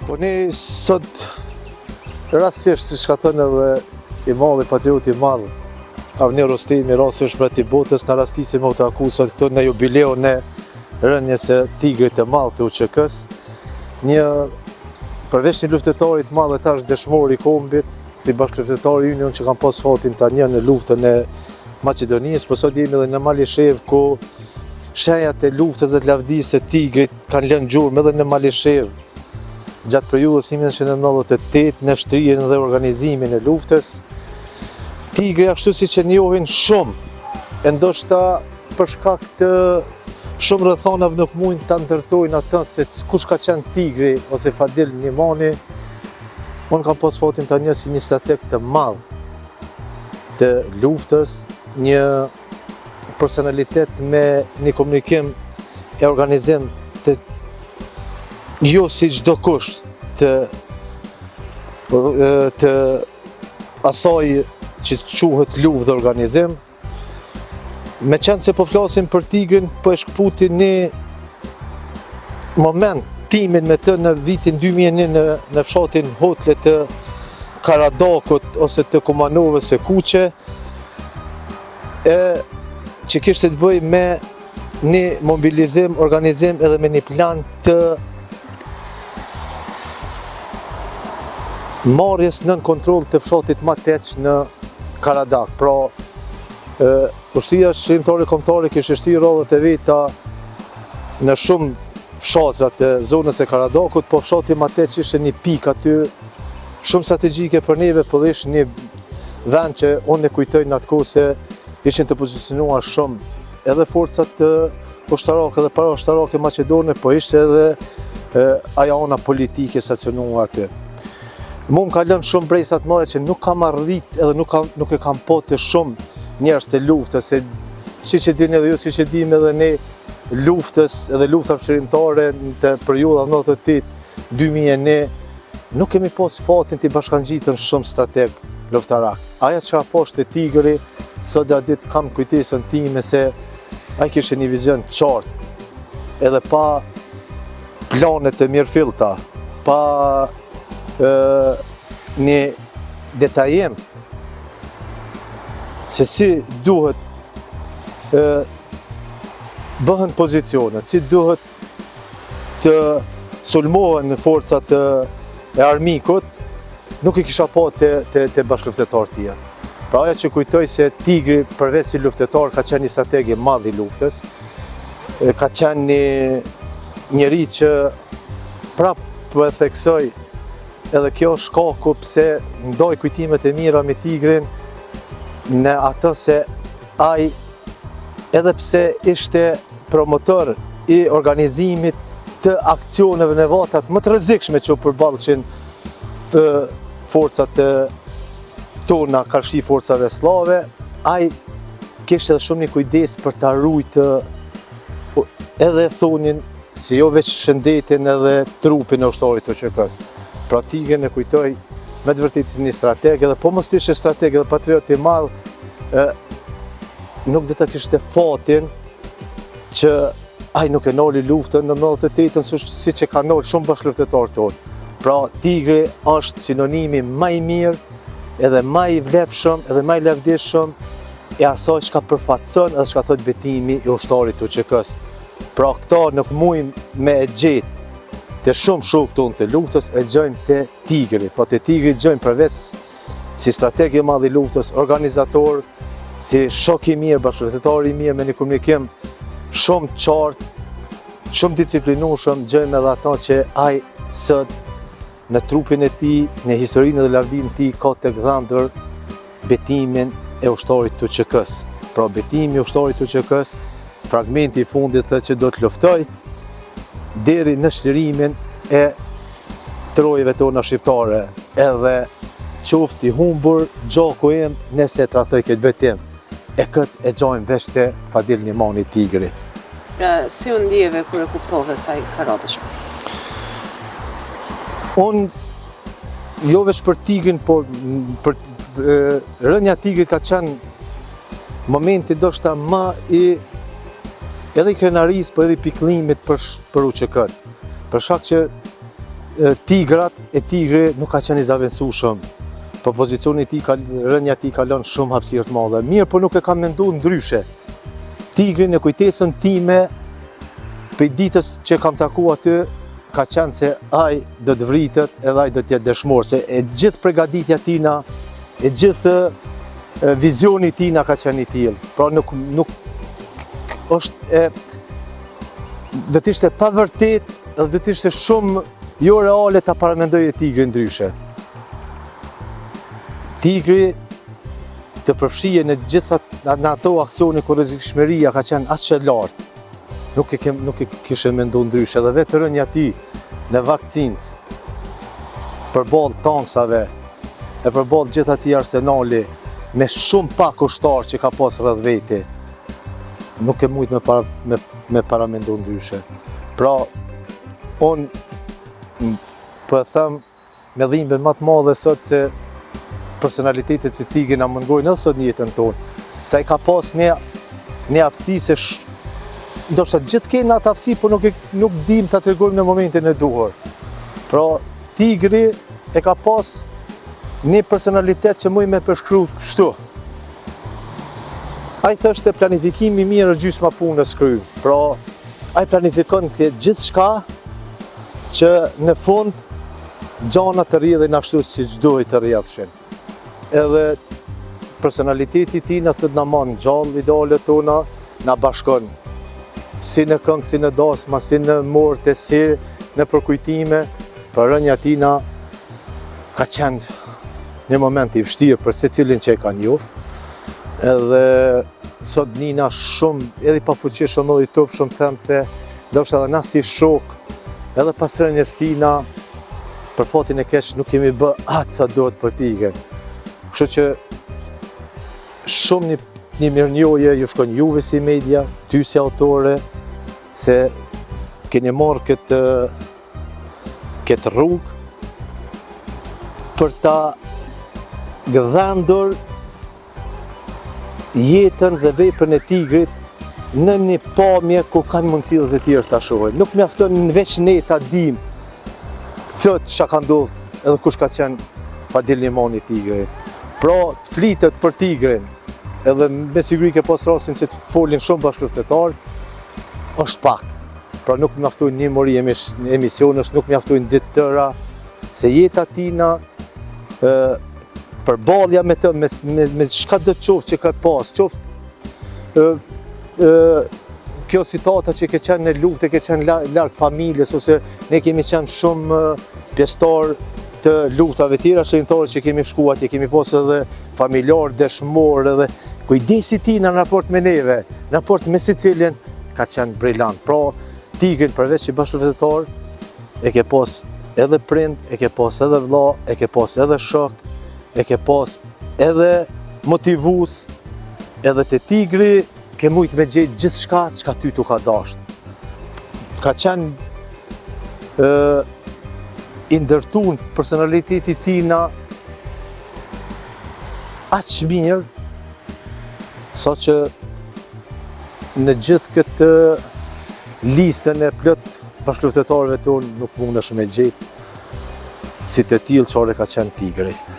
Po ne sot rastësisht, si ka thënë edhe imamit patrioti i madh Avni Rostemi, rastësisht mbreti i botës, na rastisim me të akusat këto në jubileu në rënjes së tigrit të madh të UÇK-s. Përveç një luftëtari të madh tash dëshmor i kombit, si bashkëluftëtar i Union që kanë pas fatin tani në luftën e Maqedonisë, por sot jemi edhe në Malishev ku shenjat e luftës dhe të lavdisë së tigrit kanë lënë gjurmë edhe në Malishev gjatë periudhës 1998 në shtrirjen dhe organizimin e luftës. Tigri ashtu siç e njohin shumë, e ndoshta për shkak të shumë rrethonave nuk mund ta ndërtojnë atë se kush ka qenë tigri ose Fadil Nimani. Unë kam pas fatin tani si një strateg të madh të luftës, një personalitet me një komunikim e organizim të jo si çdo kush të asaj që quhet luftë dhe organizim. Me qenë se po flasim për tigrin, po e shkputi një moment timin me të në vitin 2001 në fshatin Hotle të Karadakut ose të Kumanovës së Kuqe, që kishte të bëjë me një mobilizim, organizim edhe me një plan të marrjes nën kontroll të fshatit Mateq në Karadak. Pra, Ushtria Shqiptare Kombëtare kishte shtirë rollet e veta në shumë fshatra të zonës e Karadakut, po fshati Mateq ishte një pikë aty shumë strategjike për neve, por ishte një vend që unë e kujtoj në atë kohë se ishin të pozicionuar shumë edhe forcat ushtarake dhe paraushtarake maqedone, po ishte edhe ajo ana politike stacionuar aty. Mu më ka lënë shumë brejsa të mëdha që nuk kam arrit edhe nuk e kam pa të shumë njerëz të luftës, se siç e dini edhe ju, siç e dim edhe ne, luftës edhe lufta fshirimtare të periudha 98-2001 nuk kemi pas fatin të bashkangjitën shumë strateg luftarak. Aja që ka poshtë e tigri, sot dhe ditë kam kujtesën time se ai kishte një vizion të qartë, edhe pa planet të mirëfillta, pa një detajim se si duhet bëhen pozicionet, si duhet të sulmohen forcat e armikut, nuk i kisha pa të bashkëluftëtar tjerë. Pra ajo që kujtoj se tigri përveç si luftëtar ka qenë një strateg i madh i luftës, ka qenë një njeri që prapë po e theksoj, edhe kjo shkaku pse ndoj kujtimet e mira me tigrin në atë se ai edhe pse ishte promotor i organizimit të aksioneve në vatat më të rrezikshme që u përballshin forcat tona karshi forcave slave, ai kishte edhe shumë një kujdes për ta ruajtur edhe thonin, si jo veç shëndetin edhe trupin e ushtarit të UÇK-s. Pra tigrin e kujtoj me të vërtetë një strateg, edhe po mos ishte strateg edhe patriot i madh, nuk do të kishte fatin që ai nuk e noli luftën në 98-ën siç e ka nol shumë bashkëluftëtarë tonë. Pra tigri është sinonimi më i mirë, edhe më i vlefshëm, edhe më i lavdishëm e asaj çka përfaqëson edhe çka thot betimi i ushtarit të UÇK-s. Pra këta nuk mujmë me e gjetë të shumë shokë tonë të luftës, e gjojmë të tigri. Po të tigri gjojmë përveç si strateg i madh i luftës, organizator, si shok i mirë, bashkëluftëtar i mirë me një komunikim shumë qartë, shumë disiplinueshëm, gjojmë edhe ata që ai sot në trupin e tij, në historinë dhe lavdinë e tij ka të gdhandër betimin e ushtarit të UÇK-s. Pra betimi i ushtarit të UÇK-s, fragmenti i fundit thotë që do të luftoj deri në shtirimin e trojeve tona shqiptare, edhe qoftë i humbur gjaku im nëse tradhtoj këtë betim. E këtë e gjojmë veç të Fadil Nimani tigri. Si u ndjeve kur e kuptove sa i karadëshme? Unë jo veç për tigrin, por rënja tigrit ka qenë momenti ndoshta më edhe i krenarisë, por edhe i pikëllimit për UÇK-n. Për shkak që tigrat, e tigri nuk ka qenë i zaventueshëm. Po pozicioni i tij, rënja e tij ka lënë shumë hapësirë të madhe. Mirë, po nuk e kam menduar ndryshe. Tigri në kujtesën time, për ditës që kam taku aty, ka qenë se ai do të vritet edhe ai do të jetë dëshmor, se e gjithë përgatitja tina, e gjithë vizioni tina ka qenë i tillë. Pra nuk është do të ishte pa vërtet edhe do të ishte shumë jo reale ta paramendoj tigrin ndryshe. Tigri të përfshije në gjitha në ato aksione ku rrezikshmëria ka qenë aq e lartë. Nuk e kishe menduar ndryshe, edhe vetë rënja e tij në vakcinë përballë tankësave e përballë gjithë atij arsenali me shumë pak ushtar që ka pas rreth veti. Nuk e mujt me paramendu ndryshe. Pra, unë po e them me dhimbje më të madhe sot se personalitetet që tigri na mungojnë edhe sot në jetën tonë. Se ai ka pas një aftësi se ndoshta gjithë kemi atë aftësi, por nuk dim ta tregojmë në momentin e duhur. Pra, tigri e ka pas një personalitet që muj me përshkru kështu. Ai thoshte planifikimi i mirë është gjysma punës kry. Pra, ai planifikon gjithë shka që në fund gjana të rrjedhin ashtu siç duhet të rrjedhin. Edhe personaliteti i tij na sot na man gjallë idealet tona, na bashkon. Si në këngë, si në dasma, si në morte, si në përkujtime, për rënja tina ka qenë një moment i vështirë për secilin që e ka njoft. Edhe sot nina shumë, edhe i pafuqishëm edhe i turpshëm them se ndoshta edhe na si shok, edhe pas rënjes tina, për fatin e keq nuk kemi bë atë sa duhet për tigrin. Kështu që shumë një mirënjohje ju shkon juve si media, ty si autore, se keni marrë këtë rrugë për ta gdhendur jetën dhe veprën e tigrit në një pamje ku kanë mundësi dhe të tjerë ta shohin. Nuk mjafton veç ne ta dim thot çka ka ndodhur edhe kush ka qenë padillimoni i tigrit. Pra, të flitet për tigrin, edhe me siguri ke pas rastin që të folin shumë bashkëluftetarë, është pak. Pra nuk mjaftojnë një mori emisionës, nuk mjaftojnë ditë tëra, se jeta tina, përballja me të, me çka do të qoftë që ka pas, qoftë kjo situata që ke qenë në luftë, ke qenë larg familjes, ose ne kemi qenë shumë pjesëtar të luftave tjera shenjtore që kemi shkuat, që kemi pas edhe familjar, dëshmor, edhe kujdesi ti në raport me neve, në raport me secilin, ka qenë brillant. Pra, tigrin përveç që bashkëluftetar, e ke pas edhe prind, e ke pas edhe vëlla, e ke pas edhe shok, e ke pas edhe motivues, edhe te tigri ke mujt me gjetë gjithçka çka ty tu ka dashur. Ka qenë i ndërtuar personaliteti tina aq mirë, sa që në gjithë këtë listën e plot bashkëluftetarëve tonë nuk mundesh me gjetë si të tillë çfarë ka qenë tigri.